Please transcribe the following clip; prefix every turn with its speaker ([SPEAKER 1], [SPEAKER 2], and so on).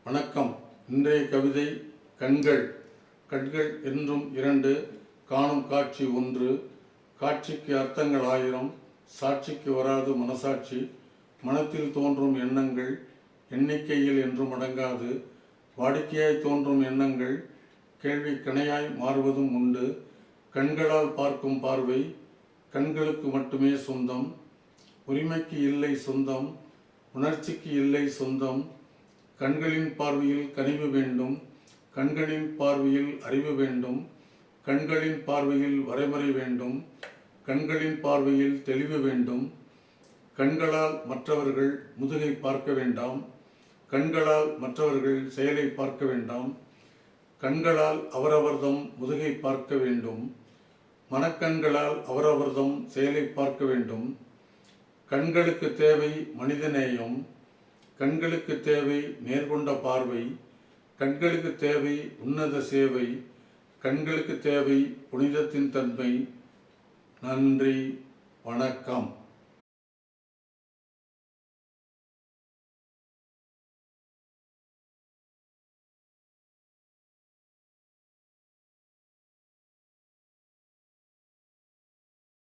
[SPEAKER 1] வணக்கம். இன்றைய கவிதை கண்கள். கண்கள் என்றும் இரண்டு, காணும் காட்சி ஒன்று. காட்சிக்கு அர்த்தங்கள் ஆயிரம், சாட்சிக்கு வராது மனசாட்சி. மனத்தில் தோன்றும் எண்ணங்கள் எண்ணிக்கையில் என்றும் அடங்காது. வாடிக்கையாய் தோன்றும் எண்ணங்கள் கேள்வி கணையாய் மாறுவதும் உண்டு. கண்களால் பார்க்கும் பார்வை கண்களுக்கு மட்டுமே சொந்தம். உரிமைக்கு இல்லை சொந்தம், உணர்ச்சிக்கு இல்லை சொந்தம். கண்களின் பார்வையில் கனிவு வேண்டும், கண்களின் பார்வையில் அறிவு வேண்டும். கண்களின் பார்வையில் வரைமுறை வேண்டும், கண்களின் பார்வையில் தெளிவு வேண்டும். கண்களால் மற்றவர்கள் முதுகை பார்க்க வேண்டாம், கண்களால் மற்றவர்கள் செயலை பார்க்க வேண்டாம். கண்களால் அவரவர்தம் முதுகை பார்க்க வேண்டும், மனக்கண்களால் அவரவர்தம் செயலை பார்க்க வேண்டும். கண்களுக்கு தேவை மனிதநேயம், கண்களுக்கு தேவை நேர்கொண்ட பார்வை. கண்களுக்கு தேவை உன்னத சேவை, கண்களுக்கு தேவை புனிதத்தின் தன்மை. நன்றி, வணக்கம்.